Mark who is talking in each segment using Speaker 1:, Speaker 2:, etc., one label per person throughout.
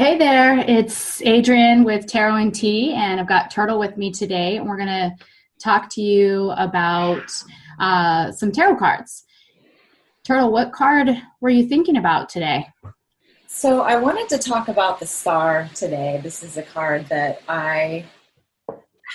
Speaker 1: Hey there, it's Adrienne with Tarot and Tea, and I've got Turtle with me today, and we're going to talk to you about some tarot cards. Turtle, what card were you thinking about today?
Speaker 2: So I wanted to talk about the star today. This is a card that I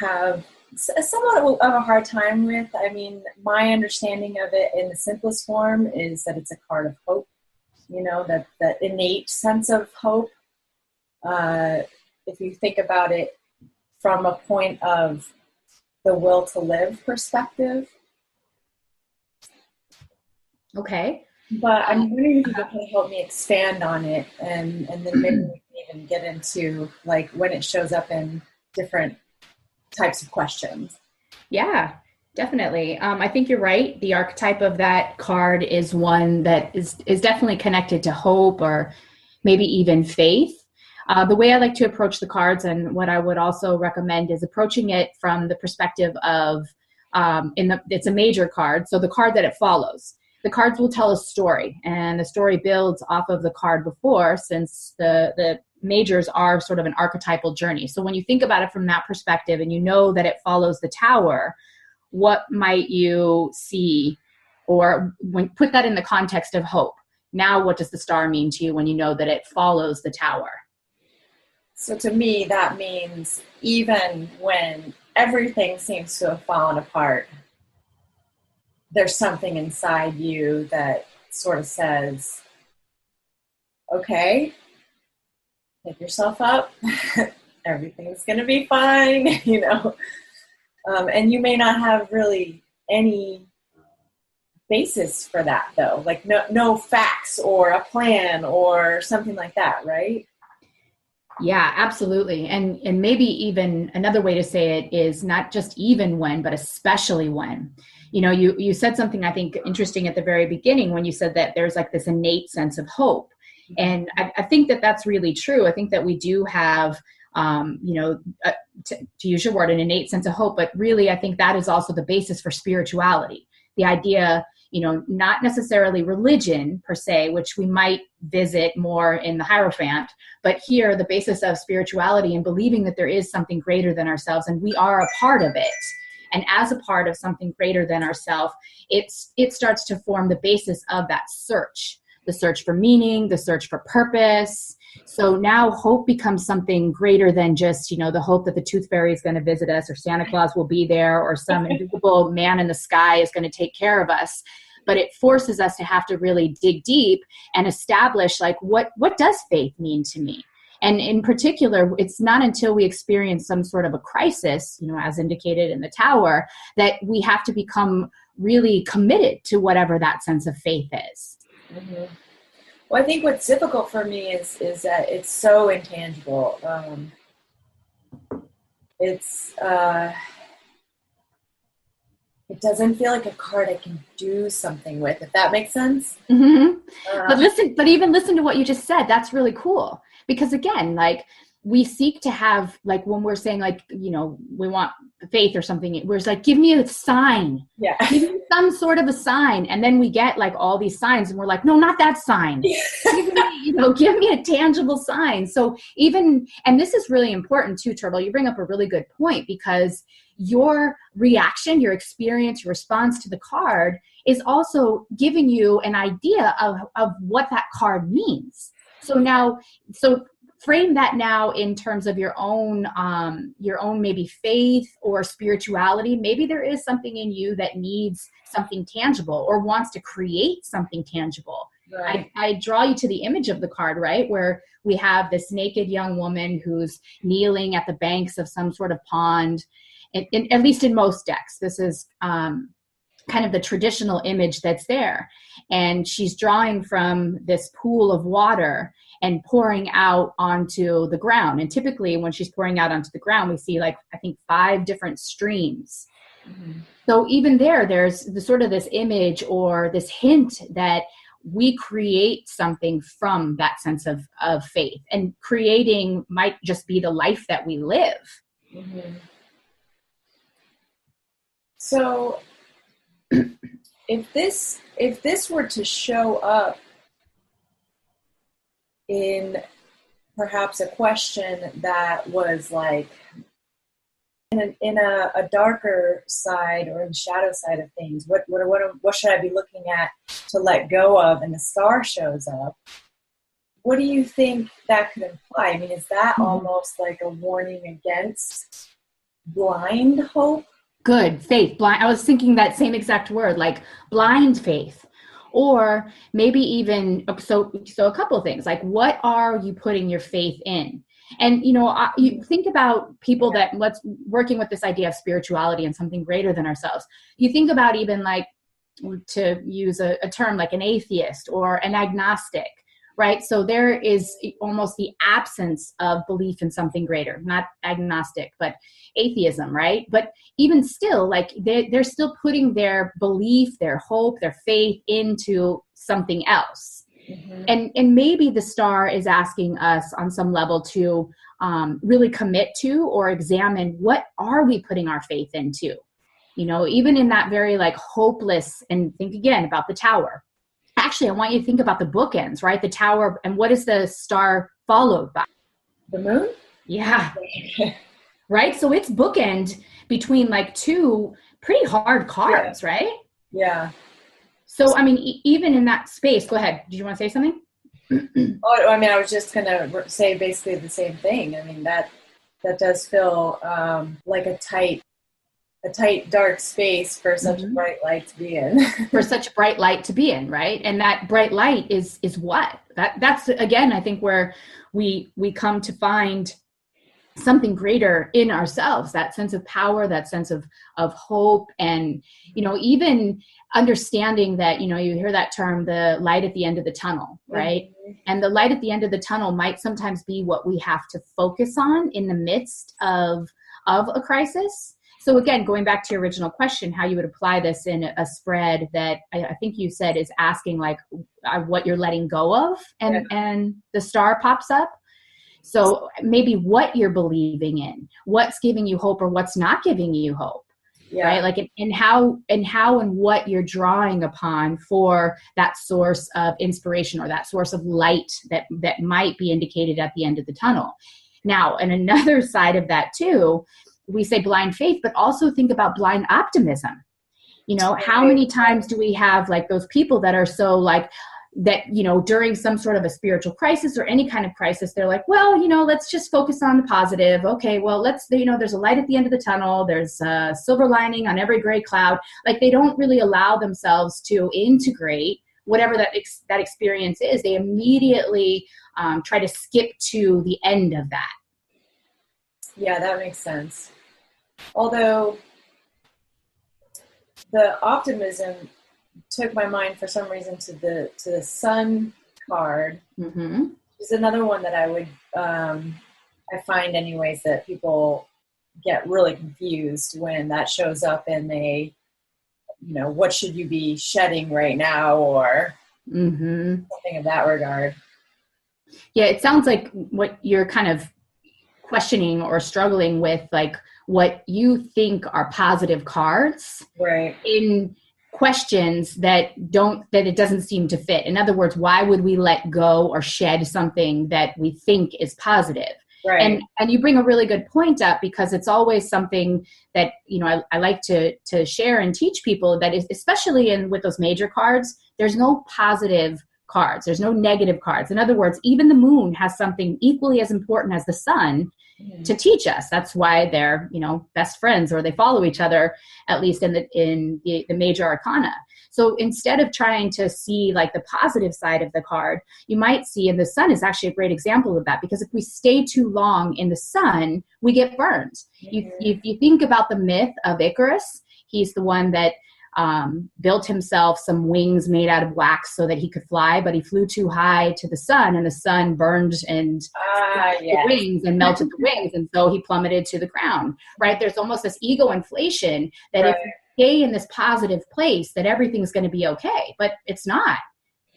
Speaker 2: have somewhat of a hard time with. I mean, my understanding of it in the simplest form is that it's a card of hope, that innate sense of hope. If you think about it from a point of the will to live perspective.
Speaker 1: Okay.
Speaker 2: But I'm wondering if you could kind of help me expand on it, and then maybe we can even get into like when it shows up in different types of questions.
Speaker 1: Yeah, definitely. I think you're right. The archetype of that card is one that is definitely connected to hope or maybe even faith. The way I like to approach the cards, and what I would also recommend, is approaching it from the perspective of it's a major card, so the card that it follows. The cards will tell a story, and the story builds off of the card before, since the majors are sort of an archetypal journey. So when you think about it from that perspective, and you know that it follows the tower, what might you see, or when put that in the context of hope? Now, what does the star mean to you when you know that it follows the tower?
Speaker 2: So to me, that means even when everything seems to have fallen apart, there's something inside you that sort of says, okay, pick yourself up. Everything's going to be fine, and you may not have really any basis for that, though, like no facts or a plan or something like that, right?
Speaker 1: Yeah, absolutely. And maybe even another way to say it is not just even when, but especially when. You said something I think interesting at the very beginning when you said that there's like this innate sense of hope. And I think that that's really true. I think that we do have, to use your word, an innate sense of hope, but really I think that is also the basis for spirituality. The idea, not necessarily religion per se, which we might visit more in the Hierophant, but here the basis of spirituality and believing that there is something greater than ourselves and we are a part of it. And as a part of something greater than ourselves, it starts to form the basis of that search, the search for meaning, the search for purpose. So now hope becomes something greater than just, the hope that the tooth fairy is going to visit us, or Santa Claus will be there, or some invisible man in the sky is going to take care of us. But it forces us to have to really dig deep and establish, like, what does faith mean to me? And in particular, it's not until we experience some sort of a crisis, as indicated in the tower, that we have to become really committed to whatever that sense of faith is.
Speaker 2: Mm-hmm. Well, I think what's difficult for me is that it's so intangible. It doesn't feel like a card I can do something with, if that makes sense.
Speaker 1: Mm-hmm. But even listen to what you just said. That's really cool. Because again, like, we seek to have, like, when we're saying, like, we want faith or something, we're like, give me a sign.
Speaker 2: Yeah.
Speaker 1: Give me some sort of a sign. And then we get like all these signs and we're like, no, not that sign. Give me a tangible sign. So and this is really important too, Turtle. You bring up a really good point, because your reaction, your experience, your response to the card is also giving you an idea of what that card means. So frame that now in terms of your own maybe faith or spirituality. Maybe there is something in you that needs something tangible or wants to create something tangible.
Speaker 2: Right.
Speaker 1: I draw you to the image of the card, right, where we have this naked young woman who's kneeling at the banks of some sort of pond. At least in most decks, this is kind of the traditional image that's there. And she's drawing from this pool of water and pouring out onto the ground. And typically when she's pouring out onto the ground, we see, like, I think 5 different streams. Mm-hmm. So even there's the sort of this image or this hint that we create something from that sense of faith. And creating might just be the life that we live.
Speaker 2: Mm-hmm. So if this were to show up in perhaps a question that was like in a darker side or in the shadow side of things. What should I be looking at to let go of? And the star shows up. What do you think that could imply? I mean, is that almost like a warning against blind hope?
Speaker 1: Good. Faith. Blind. I was thinking that same exact word, like blind faith. Or maybe even, so a couple of things, like what are you putting your faith in? And, you think about people that working with this idea of spirituality and something greater than ourselves. You think about even like, to use a term like an atheist or an agnostic, right? So there is almost the absence of belief in something greater, not agnostic, but atheism, right? But even still, like they're still putting their belief, their hope, their faith into something else. Mm-hmm. And maybe the star is asking us on some level to really commit to or examine, what are we putting our faith into? Even in that very like hopeless, and think again about the tower. Actually, I want you to think about the bookends, right? The tower, and what is the star followed by?
Speaker 2: The moon?
Speaker 1: Yeah. Right? So it's bookend between like two pretty hard cards, right?
Speaker 2: Yeah.
Speaker 1: So, I mean, even in that space, go ahead. Did you want to say something?
Speaker 2: Oh, I mean, I was just going to say basically the same thing. I mean, that does feel like a tight, dark space for such a bright light to be in.
Speaker 1: For such a bright light to be in, right? And that bright light is what? That's again, I think where we come to find something greater in ourselves, that sense of power, that sense of hope, and even understanding that you hear that term, the light at the end of the tunnel, right? Mm-hmm. And the light at the end of the tunnel might sometimes be what we have to focus on in the midst of a crisis. So again, going back to your original question, how you would apply this in a spread that I think you said is asking like what you're letting go of, and the star pops up. So maybe what you're believing in, what's giving you hope or what's not giving you hope, right? Like, and how and what you're drawing upon for that source of inspiration or that source of light that might be indicated at the end of the tunnel. Now, and another side of that too, we say blind faith, but also think about blind optimism. How many times do we have like those people that are so like that, during some sort of a spiritual crisis or any kind of crisis, they're like, well, let's just focus on the positive. Okay, well, there's a light at the end of the tunnel. There's a silver lining on every gray cloud. Like they don't really allow themselves to integrate whatever that experience is. They immediately try to skip to the end of that.
Speaker 2: Yeah, that makes sense. Although the optimism took my mind for some reason to the sun card. Mm-hmm. Is another one that I would I find anyways that people get really confused when that shows up and they, what should you be shedding right now, or something of that regard.
Speaker 1: Yeah, it sounds like what you're kind of questioning or struggling with, like what you think are positive cards,
Speaker 2: right,
Speaker 1: in questions that it doesn't seem to fit. In other words, why would we let go or shed something that we think is positive?
Speaker 2: Right.
Speaker 1: And you bring a really good point up, because it's always something that, I like to share and teach people, that is, especially with those major cards, there's no positive cards. There's no negative cards. In other words, even the moon has something equally as important as the sun to teach us. That's why they're, best friends, or they follow each other, at least in the major arcana. So instead of trying to see like the positive side of the card, you might see, and the sun is actually a great example of that, because if we stay too long in the sun, we get burned. If you think about the myth of Icarus, he's the one that built himself some wings made out of wax so that he could fly, but he flew too high to the sun, and the sun burned and the wings and melted the wings, and so he plummeted to the ground, right? There's almost this ego inflation that if you stay in this positive place, that everything's going to be okay, but it's not.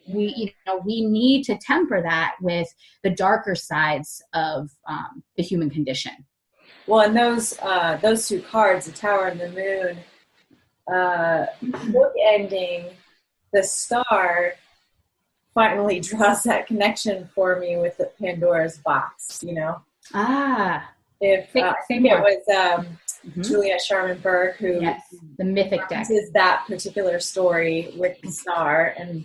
Speaker 1: We need to temper that with the darker sides of the human condition.
Speaker 2: Well, and those two cards, the Tower and the Moon, bookending the star, finally draws that connection for me with the Pandora's box, you know.
Speaker 1: Ah,
Speaker 2: If
Speaker 1: say,
Speaker 2: I
Speaker 1: say
Speaker 2: think it
Speaker 1: more.
Speaker 2: was
Speaker 1: Mm-hmm.
Speaker 2: Juliet Sharman-Berg who
Speaker 1: Yes, the mythic deck.
Speaker 2: references that particular story with the star, and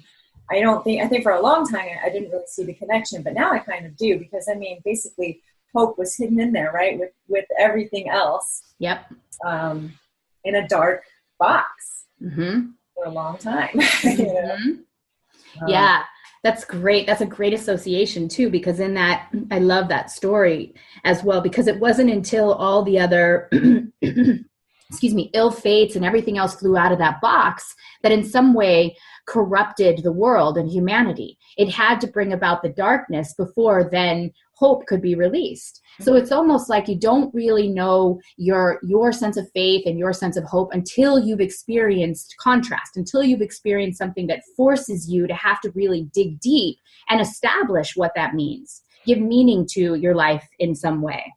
Speaker 2: I think for a long time I didn't really see the connection, but now I kind of do, because I mean, basically hope was hidden in there, right, with everything else,
Speaker 1: Yep.
Speaker 2: in a dark box
Speaker 1: Mm-hmm.
Speaker 2: for a long time. You know?
Speaker 1: Yeah, that's great. That's a great association too, because in that, I love that story as well, because it wasn't until all the other, excuse me, ill fates and everything else flew out of that box that in some way corrupted the world and humanity. It had to bring about the darkness before then hope could be released. So it's almost like you don't really know your sense of faith and your sense of hope until you've experienced contrast, until you've experienced something that forces you to have to really dig deep and establish what that means, give meaning to your life in some way.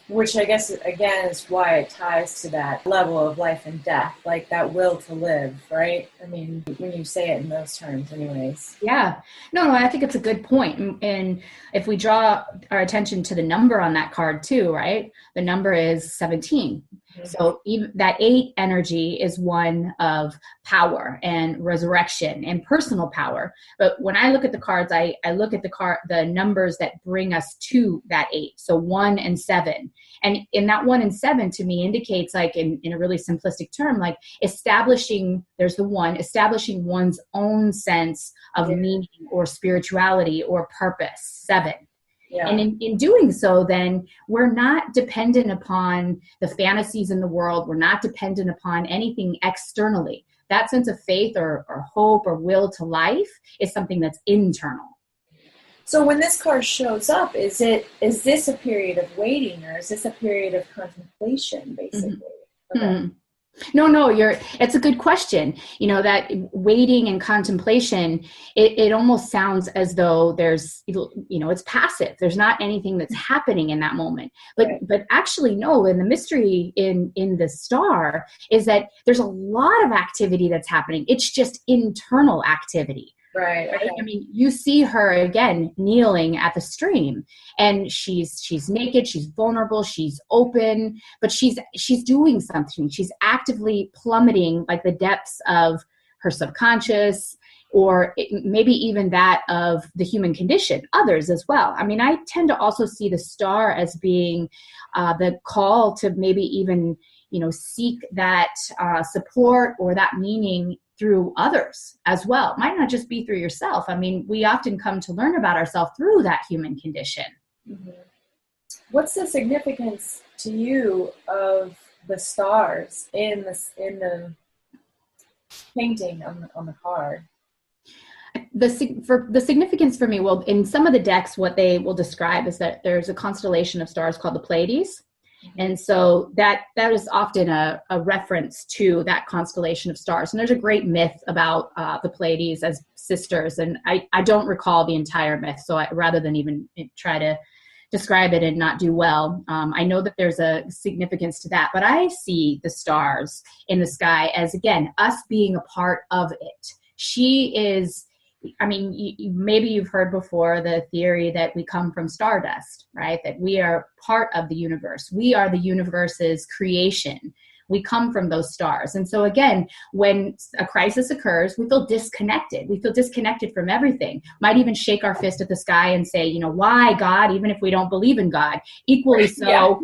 Speaker 2: Which I guess, again, is why it ties to that level of life and death, like that will to live, right? I mean, when you say it in those terms, anyways.
Speaker 1: Yeah, no, I think it's a good point. And if we draw our attention to the number on that card too, right? The number is 17. So even that 8 energy is one of power and resurrection and personal power. But when I look at the cards, I look at the numbers that bring us to that 8. So 1 and 7. And in that 1 and 7 to me indicates, like in a really simplistic term, like establishing one's own sense of meaning or spirituality or purpose. 7.
Speaker 2: Yeah.
Speaker 1: And in doing so, then we're not dependent upon the fantasies in the world. We're not dependent upon anything externally. That sense of faith or hope or will to life is something that's internal.
Speaker 2: So when this card shows up, is this a period of waiting, or is this a period of contemplation, basically?
Speaker 1: Mm-hmm. Okay. No, it's a good question. You know, that waiting and contemplation, it almost sounds as though there's, you know, it's passive. There's not anything that's happening in that moment. But actually, no, and the mystery in the star is that there's a lot of activity that's happening. It's just internal activity.
Speaker 2: Right. Okay.
Speaker 1: I mean, you see her again kneeling at the stream, and she's naked, she's vulnerable, she's open, but she's doing something. She's actively plummeting like the depths of her subconscious, or maybe even that of the human condition, others as well. I mean, I tend to also see the star as being the call to maybe even, you know, seek that support or that meaning through others as well. It might not just be through yourself. I mean, we often come to learn about ourselves through that human condition.
Speaker 2: Mm-hmm. What's the significance to you of the stars in the painting on the card?
Speaker 1: The significance for me, well, in some of the decks, what they will describe is that there's a constellation of stars called the Pleiades. And so that is often a reference to that constellation of stars. And there's a great myth about the Pleiades as sisters. And I don't recall the entire myth, so rather than even try to describe it and not do well, I know that there's a significance to that. But I see the stars in the sky as, again, us being a part of it. She is... I mean, maybe you've heard before the theory that we come from stardust, right? That we are part of the universe. We are the universe's creation. We come from those stars. And so again, when a crisis occurs, we feel disconnected. We feel disconnected from everything. Might even shake our fist at the sky and say, you know, why God, even if we don't believe in God? Equally so,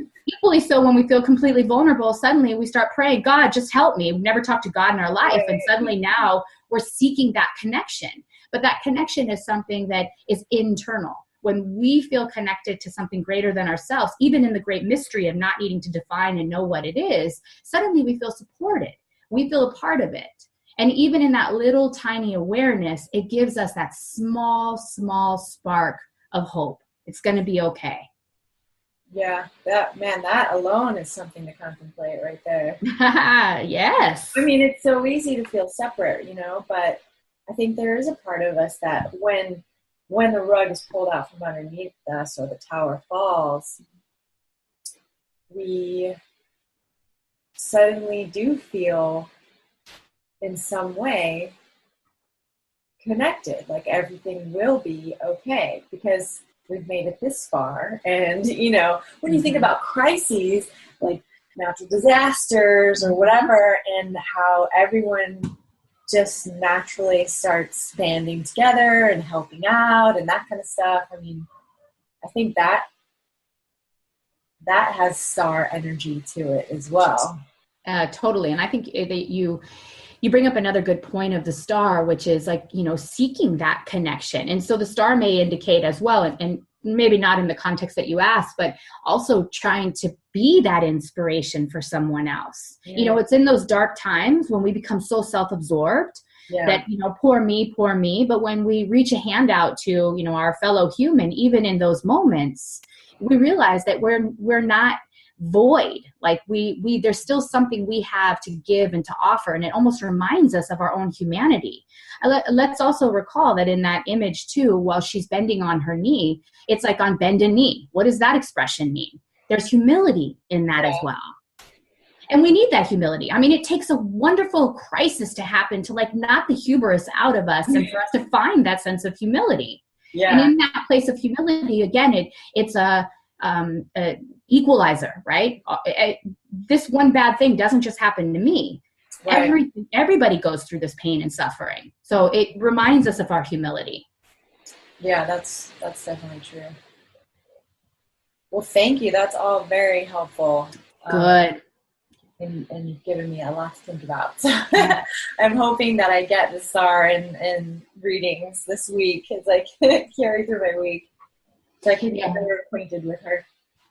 Speaker 1: when we feel completely vulnerable, suddenly we start praying, God, just help me. We've never talked to God in our life. And suddenly now we're seeking that connection. But that connection is something that is internal. When we feel connected to something greater than ourselves, even in the great mystery of not needing to define and know what it is, suddenly we feel supported. We feel a part of it. And even in that little tiny awareness, it gives us that small, small spark of hope. It's going to be okay.
Speaker 2: Yeah, that alone is something to contemplate right there.
Speaker 1: Yes.
Speaker 2: I mean, it's so easy to feel separate, you know, but I think there is a part of us that when the rug is pulled out from underneath us or the tower falls, we suddenly do feel in some way connected. Like everything will be okay because we've made it this far. And, you know, when you think about crises, like natural disasters or whatever, and how everyone just naturally starts banding together and helping out and that kind of stuff. I mean, I think that has star energy to it as well.
Speaker 1: Totally. And I think that you bring up another good point of the star, which is like, you know, seeking that connection. And so the star may indicate as well, and maybe not in the context that you asked, but also trying to be that inspiration for someone else. Yeah. You know, it's in those dark times when we become so self-absorbed that, you know, poor me. But when we reach a hand out to, you know, our fellow human, even in those moments, we realize that we're not void. Like we there's still something we have to give and to offer, and it almost reminds us of our own humanity. Let's also recall that in that image too, while she's bending on her knee, it's like on bended knee. What does that expression mean? There's humility in that as well. And we need that humility. I mean, it takes a wonderful crisis to happen to like knock the hubris out of us and for us to find that sense of humility. And in that place of humility, again, it's a equalizer, right? This one bad thing doesn't just happen to me. Right. Everybody goes through this pain and suffering. So it reminds us of our humility.
Speaker 2: Yeah, that's definitely true. Well, thank you. That's all very helpful.
Speaker 1: Good.
Speaker 2: And you've given me a lot to think about. So I'm hoping that I get the star and readings this week as I carry through my week, so I can get better acquainted with her.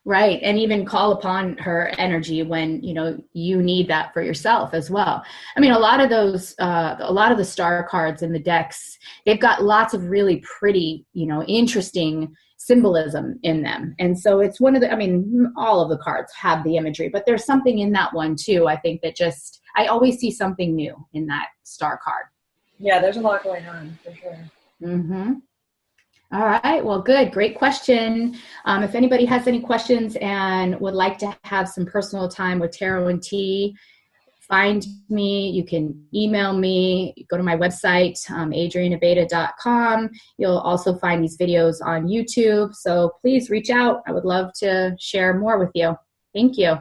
Speaker 1: Right. And even call upon her energy when, you know, you need that for yourself as well. I mean, a lot of the star cards in the decks, they've got lots of really pretty, you know, interesting symbolism in them. And so it's one of the, I mean, all of the cards have the imagery, but there's something in that one too, I think, that just, I always see something new in that star card.
Speaker 2: Yeah, there's a lot going on for sure.
Speaker 1: Mm-hmm. All right. Well, good. Great question. If anybody has any questions and would like to have some personal time with Tarot and Tea, find me. You can email me. Go to my website, adrianabeta.com. You'll also find these videos on YouTube. So please reach out. I would love to share more with you. Thank you.